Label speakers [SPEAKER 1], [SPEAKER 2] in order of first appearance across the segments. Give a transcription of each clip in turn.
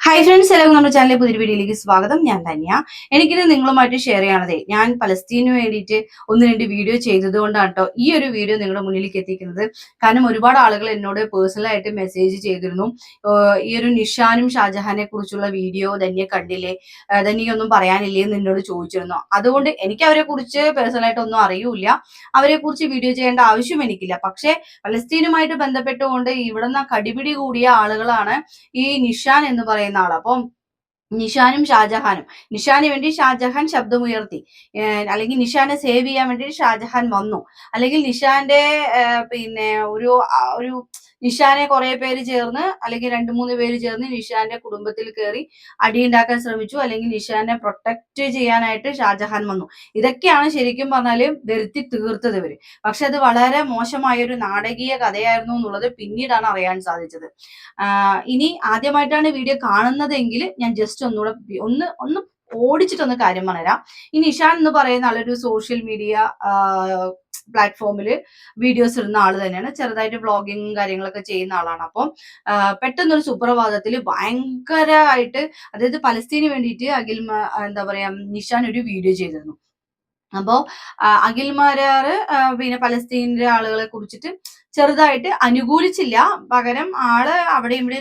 [SPEAKER 1] Hi friends, എല്ലാവർക്കും നമ്മുടെ ചാനലിലെ പുതിയൊരു വീഡിയോയിലേക്ക് സ്വാഗതം. ഞാൻ ധന്യ. എനിക്കിത് നിങ്ങളുമായിട്ട് ഷെയർ ചെയ്യണതേ, ഞാൻ പലസ്തീനു വേണ്ടിയിട്ട് ഒന്ന് രണ്ട് വീഡിയോ ചെയ്തത് കൊണ്ടാണ് കേട്ടോ ഈ ഒരു വീഡിയോ നിങ്ങളുടെ മുന്നിലേക്ക് എത്തിക്കുന്നത്. കാരണം ഒരുപാട് ആളുകൾ എന്നോട് പേഴ്സണലായിട്ട് മെസ്സേജ് ചെയ്തിരുന്നു. ഈ ഒരു നിഷാനും ഷാജഹാനെ കുറിച്ചുള്ള വീഡിയോ ധന്യ കണ്ടില്ലേ, ധന്യയൊന്നും പറയാനില്ലേ എന്ന് എന്നോട് ചോദിച്ചിരുന്നു. അതുകൊണ്ട് എനിക്ക് അവരെ കുറിച്ച് പേഴ്സണലായിട്ട് ഒന്നും അറിയൂല, അവരെ കുറിച്ച് വീഡിയോ ചെയ്യേണ്ട ആവശ്യം എനിക്കില്ല. പക്ഷേ പലസ്തീനുമായിട്ട് ബന്ധപ്പെട്ടുകൊണ്ട് ഇവിടുന്ന് കടിപിടി കൂടിയ ആളുകളാണ് ഈ നിഷാൻ എന്ന് പറയുന്ന ആള്. അപ്പം നിഷാനും ഷാജഹാനും, നിഷാന് വേണ്ടി ഷാജഹാൻ ശബ്ദമുയർത്തി, അല്ലെങ്കിൽ നിഷാനെ സേവ് ചെയ്യാൻ വേണ്ടി ഷാജഹാൻ വന്നു, അല്ലെങ്കിൽ നിഷാന്റെ പിന്നെ ഒരു നിഷാനെ കുറെ പേര് ചേർന്ന്, അല്ലെങ്കിൽ രണ്ടു മൂന്ന് പേര് ചേർന്ന് നിഷാന്റെ കുടുംബത്തിൽ കയറി അടിയുണ്ടാക്കാൻ ശ്രമിച്ചു, അല്ലെങ്കിൽ നിഷാനെ പ്രൊട്ടക്ട് ചെയ്യാനായിട്ട് ഷാജഹാൻ വന്നു. ഇതൊക്കെയാണ് ശരിക്കും പറഞ്ഞാല് വരുത്തി തീർത്തത് ഇവര്. പക്ഷെ അത് വളരെ മോശമായ ഒരു നാടകീയ കഥയായിരുന്നു എന്നുള്ളത് പിന്നീടാണ് അറിയാൻ സാധിച്ചത്. ഇനി ആദ്യമായിട്ടാണ് വീഡിയോ കാണുന്നതെങ്കിൽ ഞാൻ ജസ്റ്റ് ഒന്നുകൂടെ ഒന്ന് ഓടിച്ചിട്ടൊന്ന് കാര്യം പറഞ്ഞുതരാം. ഈ നിഷാൻ എന്ന് പറയുന്ന ആളൊരു സോഷ്യൽ മീഡിയ പ്ലാറ്റ്ഫോമിൽ വീഡിയോസ് ഇടുന്ന ആള് തന്നെയാണ്. ചെറുതായിട്ട് വ്ളോഗിങ് കാര്യങ്ങളൊക്കെ ചെയ്യുന്ന ആളാണ്. അപ്പം പെട്ടെന്നൊരു സുപ്രഭാതത്തിൽ ഭയങ്കരമായിട്ട്, അതായത് പലസ്തീന് വേണ്ടിയിട്ട് എന്താ പറയാ, നിഷാൻ ഒരു വീഡിയോ ചെയ്തിരുന്നു. അപ്പോ അഖിൽമാരാറ് പിന്നെ പലസ്തീനിലെ ആളുകളെ കുറിച്ചിട്ട് ചെറുതായിട്ട് അനുകൂലിച്ചില്ല, പകരം ആള് അവിടെ ഇവിടെ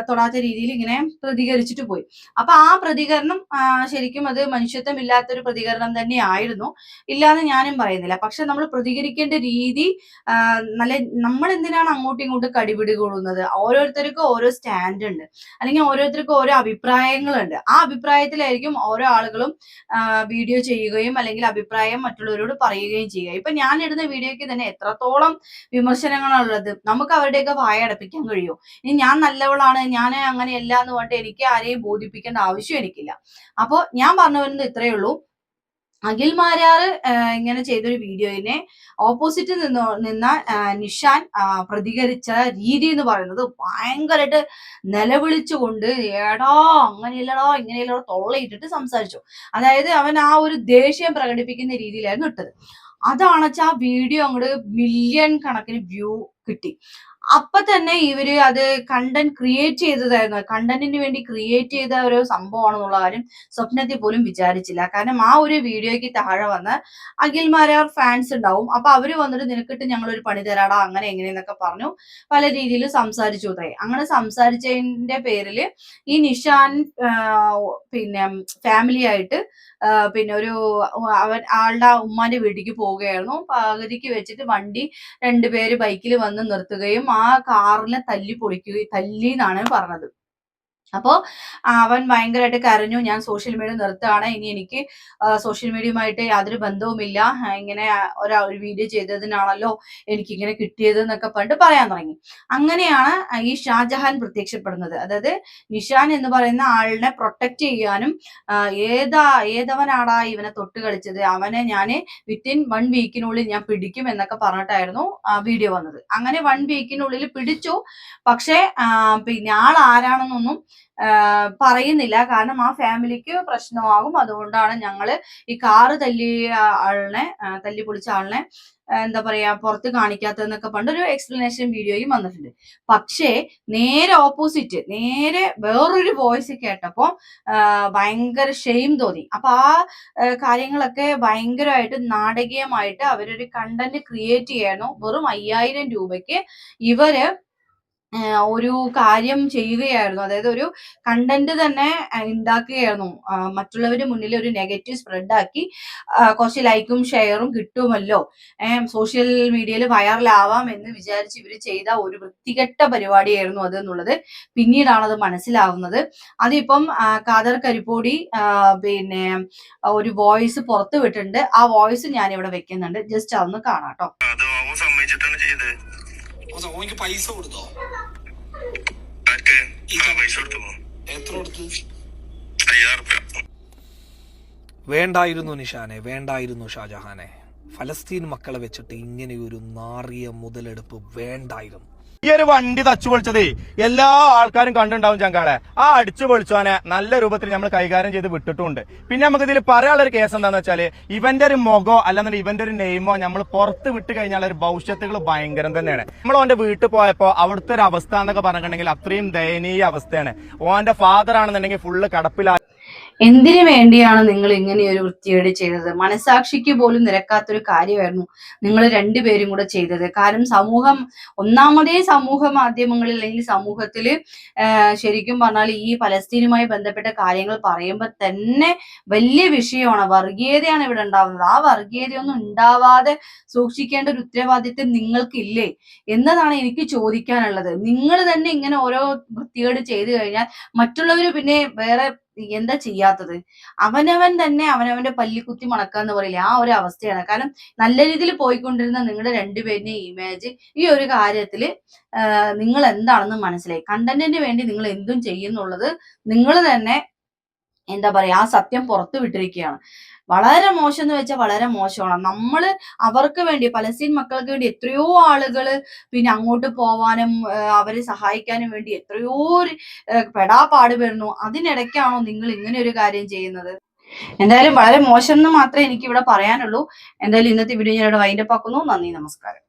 [SPEAKER 1] തൊടാത്ത രീതിയിൽ ഇങ്ങനെ പ്രതികരിച്ചിട്ട് പോയി. അപ്പൊ ആ പ്രതികരണം ശരിക്കും അത് മനുഷ്യത്വമില്ലാത്തൊരു പ്രതികരണം തന്നെയായിരുന്നു, ഇല്ലാന്ന് ഞാനും പറയുന്നില്ല. പക്ഷെ നമ്മൾ പ്രതികരിക്കേണ്ട രീതി നല്ല, നമ്മൾ എന്തിനാണ് അങ്ങോട്ടും ഇങ്ങോട്ടും കടിപിടി കൂടുന്നത്? ഓരോരുത്തർക്കും ഓരോ സ്റ്റാൻഡ് ഉണ്ട്, അല്ലെങ്കിൽ ഓരോരുത്തർക്കും ഓരോ അഭിപ്രായങ്ങളുണ്ട്. ആ അഭിപ്രായത്തിലായിരിക്കും ഓരോ ആളുകളും വീഡിയോ ചെയ്യുകയും അല്ലെങ്കിൽ അഭിപ്രായം മറ്റുള്ളവരോട് പറയുകയും ചെയ്യുക. ഇപ്പൊ ഞാൻ ഇടുന്ന വീഡിയോയ്ക്ക് തന്നെ എത്രത്തോളം വിമർശനങ്ങളാണുള്ളത്. നമുക്ക് അവരുടെയൊക്കെ വായ അടപ്പിക്കാൻ കഴിയുമോ? ഇനി ഞാൻ നല്ലവളാണ്, ഞാൻ അങ്ങനെയല്ല എന്ന് പറഞ്ഞിട്ട് എനിക്ക് ആരെയും ബോധിപ്പിക്കേണ്ട ആവശ്യം എനിക്കില്ല. അപ്പൊ ഞാൻ പറഞ്ഞു വരുന്നത് ഇത്രയേ ഉള്ളൂ. അഖിൽ മാരാറ് ഇങ്ങനെ ചെയ്തൊരു വീഡിയോയിനെ ഓപ്പോസിറ്റ് നിന്ന നിഷാൻ പ്രതികരിച്ച രീതി എന്ന് പറയുന്നത് ഭയങ്കരമായിട്ട് നിലവിളിച്ചുകൊണ്ട്, ഏടാ അങ്ങനെയല്ലടാ ഇങ്ങനെയല്ലടാ തൊള്ളയിട്ടിട്ട് സംസാരിച്ചു. അതായത് അവൻ ആ ഒരു ദേഷ്യം പ്രകടിപ്പിക്കുന്ന രീതിയിലായിരുന്നു ഇട്ടത്. അതാണച്ചാ ആ വീഡിയോ അങ്ങോട്ട് മില്യൺ കണക്കിന് വ്യൂ കിട്ടി. അപ്പൊ തന്നെ ഇവര് അത് കണ്ടന്റ് ക്രിയേറ്റ് ചെയ്തതായിരുന്നു, കണ്ടന്റിന് വേണ്ടി ക്രിയേറ്റ് ചെയ്ത ഒരു സംഭവമാണെന്നുള്ള കാര്യം സ്വപ്നത്തിൽ പോലും വിചാരിച്ചില്ല. കാരണം ആ ഒരു വീഡിയോയ്ക്ക് താഴെ വന്ന് അഖിൽമാരാർ ഫാൻസ് ഉണ്ടാവും. അപ്പൊ അവര് വന്നിട്ട് നിനക്കിട്ട് ഞങ്ങൾ ഒരു പണി തരാടാ അങ്ങനെ എങ്ങനെയെന്നൊക്കെ പറഞ്ഞു പല രീതിയിൽ സംസാരിച്ചു അത്രേ. അങ്ങനെ സംസാരിച്ചതിന്റെ പേരില് ഈ നിഷാൻ പിന്നെ ഫാമിലി ആയിട്ട് പിന്നെ ആളുടെ ഉമ്മാന്റെ വീട്ടിലേക്ക് പോവുകയായിരുന്നു. പകുതിക്ക് വെച്ചിട്ട് വണ്ടി രണ്ടുപേര് ബൈക്കിൽ വന്ന് നിർത്തുകയും ആ കാറിനെ തല്ലി എന്നാണ് പറഞ്ഞത്. അപ്പോ അവൻ ഭയങ്കരമായിട്ട് കരഞ്ഞു, ഞാൻ സോഷ്യൽ മീഡിയ നിർത്താണ്, ഇനി എനിക്ക് സോഷ്യൽ മീഡിയയുമായിട്ട് യാതൊരു ബന്ധവുമില്ല, ഇങ്ങനെ ഒരു വീഡിയോ ചെയ്തതിനാണല്ലോ എനിക്ക് ഇങ്ങനെ കിട്ടിയത് എന്നൊക്കെ പറഞ്ഞിട്ട് പറയാൻ തുടങ്ങി. അങ്ങനെയാണ് ഈ ഷാജഹാൻ പ്രത്യക്ഷപ്പെടുന്നത്. അതായത് നിഷാൻ എന്ന് പറയുന്ന ആളിനെ പ്രൊട്ടക്ട് ചെയ്യാനും, ഏതവനാടാ ഇവനെ തൊട്ട് കളിച്ചത്, അവനെ ഞാൻ വിത്തിൻ 1 വീക്കിനുള്ളിൽ ഞാൻ പിടിക്കും എന്നൊക്കെ പറഞ്ഞിട്ടായിരുന്നു വീഡിയോ വന്നത്. അങ്ങനെ 1 വീക്കിനുള്ളിൽ പിടിച്ചു. പക്ഷേ പിന്നെ ആൾ ആരാണെന്നൊന്നും പറയുന്നില്ല. കാരണം ആ ഫാമിലിക്ക് പ്രശ്നമാകും. അതുകൊണ്ടാണ് ഞങ്ങള് ഈ കാറ് തല്ലി പൊളിച്ച ആളിനെ എന്താ പറയാ പുറത്ത് കാണിക്കാത്തതെന്നൊക്കെ പറഞ്ഞൊരു എക്സ്പ്ലനേഷൻ വീഡിയോയും വന്നിട്ടുണ്ട്. പക്ഷേ നേരെ ഓപ്പോസിറ്റ്, നേരെ വേറൊരു വോയിസ് കേട്ടപ്പോ ഭയങ്കര ഷെയിം തോന്നി. അപ്പൊ ആ കാര്യങ്ങളൊക്കെ ഭയങ്കരമായിട്ട് നാടകീയമായിട്ട് അവരൊരു കണ്ടന്റ് ക്രിയേറ്റ് ചെയ്യാനോ വെറും 5000 രൂപയ്ക്ക് ഇവര് ഒരു കാര്യം ചെയ്യുകയായിരുന്നു. അതായത് ഒരു കണ്ടന്റ് തന്നെ ഉണ്ടാക്കുകയായിരുന്നു. മറ്റുള്ളവരുടെ മുന്നിൽ ഒരു നെഗറ്റീവ് സ്പ്രെഡ് ആക്കി കുറച്ച് ലൈക്കും ഷെയറും കിട്ടുമല്ലോ, സോഷ്യൽ മീഡിയയിൽ വൈറലാവാം എന്ന് വിചാരിച്ച് ഇവർ ചെയ്ത ഒരു വൃത്തികെട്ട പരിപാടിയായിരുന്നു അത് എന്നുള്ളത് പിന്നീടാണ് അത് മനസ്സിലാവുന്നത്. അതിപ്പം ഖാദർ കരിപ്പോടി പിന്നെ ഒരു വോയിസ് പുറത്തു വിട്ടിട്ടുണ്ട്. ആ വോയിസ് ഞാൻ ഇവിടെ വെക്കുന്നുണ്ട്, ജസ്റ്റ് അതൊന്ന് കാണാം കേട്ടോ. പൈസ കൊടുത്തോ?
[SPEAKER 2] വേണ്ടായിരുന്നു നിഷാനെ, വേണ്ടായിരുന്നു ഷാജഹാനെ. ഫലസ്തീൻ മക്കളെ വെച്ചിട്ട് ഇങ്ങനെയൊരു നാറിയ മുതലെടുപ്പ് വേണ്ടായിരുന്നു.
[SPEAKER 3] ഈ ഒരു വണ്ടി തച്ചു പൊളിച്ചതേ എല്ലാ ആൾക്കാരും കണ്ടുണ്ടാവും ചങ്കാളെ. ആ അടിച്ചു പൊളിച്ചോനെ നല്ല രൂപത്തിൽ നമ്മൾ കൈകാര്യം ചെയ്ത് വിട്ടിട്ടുണ്ട്. പിന്നെ നമുക്ക് ഇതിൽ പറയാനുള്ള ഒരു കേസ് എന്താന്ന് വെച്ചാല് ഇവന്റെ ഒരു മുഖോ അല്ലെന്നുണ്ടെങ്കിൽ ഇവന്റെ ഒരു നെയിമോ നമ്മൾ പുറത്ത് വിട്ട് കഴിഞ്ഞാൽ ഒരു ഭവിഷ്യത്തുകൾ ഭയങ്കരം തന്നെയാണ്. നമ്മൾ ഓന്റെ വീട്ടിൽ പോയപ്പോ അവിടുത്തെ ഒരു അവസ്ഥ എന്നൊക്കെ പറഞ്ഞിട്ടുണ്ടെങ്കിൽ അത്രയും ദയനീയ അവസ്ഥയാണ്. ഓന്റെ ഫാദർ ആണെന്നുണ്ടെങ്കിൽ ഫുള്ള് കടപ്പിലാ.
[SPEAKER 1] എന്തിനു വേണ്ടിയാണ് നിങ്ങൾ ഇങ്ങനെ ഒരു വൃത്തികേട് ചെയ്തത്? മനസാക്ഷിക്ക് പോലും നിരക്കാത്തൊരു കാര്യമായിരുന്നു നിങ്ങൾ രണ്ടുപേരും കൂടെ ചെയ്തത്. കാരണം ഒന്നാമതേ സമൂഹ മാധ്യമങ്ങളിൽ അല്ലെങ്കിൽ സമൂഹത്തില് ശരിക്കും പറഞ്ഞാൽ ഈ പലസ്തീനുമായി ബന്ധപ്പെട്ട കാര്യങ്ങൾ പറയുമ്പോൾ തന്നെ വലിയ വിഷയമാണ്. വർഗീയതയാണ് ഇവിടെ ഉണ്ടാവുന്നത്. ആ വർഗീയതയൊന്നും ഉണ്ടാവാതെ സൂക്ഷിക്കേണ്ട ഒരു ഉത്തരവാദിത്വം നിങ്ങൾക്കില്ലേ എന്നതാണ് എനിക്ക് ചോദിക്കാനുള്ളത്. നിങ്ങൾ തന്നെ ഇങ്ങനെ ഓരോ വൃത്തികേട് ചെയ്തു കഴിഞ്ഞാൽ മറ്റുള്ളവര് പിന്നെ വേറെ എന്താ ചെയ്യാത്തത്? അവനവൻ തന്നെ അവനവന്റെ പല്ലിക്കുത്തി മണക്കാന്ന് പറയില്ലേ, ആ ഒരു അവസ്ഥയാണ്. കാരണം നല്ല രീതിയിൽ പോയിക്കൊണ്ടിരുന്ന നിങ്ങളുടെ രണ്ടുപേരുടെയും ഇമേജ് ഈ ഒരു കാര്യത്തില് നിങ്ങൾ എന്താണെന്ന് മനസ്സിലായി. കണ്ടന്റിന് വേണ്ടി നിങ്ങൾ എന്തും ചെയ്യുന്നുള്ളത് നിങ്ങൾ തന്നെ എന്താ പറയാ ആ സത്യം പുറത്തു വിട്ടിരിക്കുകയാണ്. വളരെ മോശം എന്ന് വെച്ചാൽ വളരെ മോശമാണ്. നമ്മള് അവർക്ക് വേണ്ടി പലസ്തീൻ മക്കൾക്ക് വേണ്ടി എത്രയോ ആളുകള് പിന്നെ അങ്ങോട്ട് പോവാനും അവരെ സഹായിക്കാനും വേണ്ടി എത്രയോ പെടാപ്പാട് വരുന്നു. അതിനിടയ്ക്കാണോ നിങ്ങൾ ഇങ്ങനെ ഒരു കാര്യം ചെയ്യുന്നത്? എന്തായാലും വളരെ മോശം എന്ന് മാത്രമേ എനിക്ക് ഇവിടെ പറയാനുള്ളൂ. എന്തായാലും ഇന്നത്തെ വീഡിയോ ഞാൻ ഇവിടെ വൈൻഡപ്പ് ആക്കുന്നു. നന്ദി, നമസ്കാരം.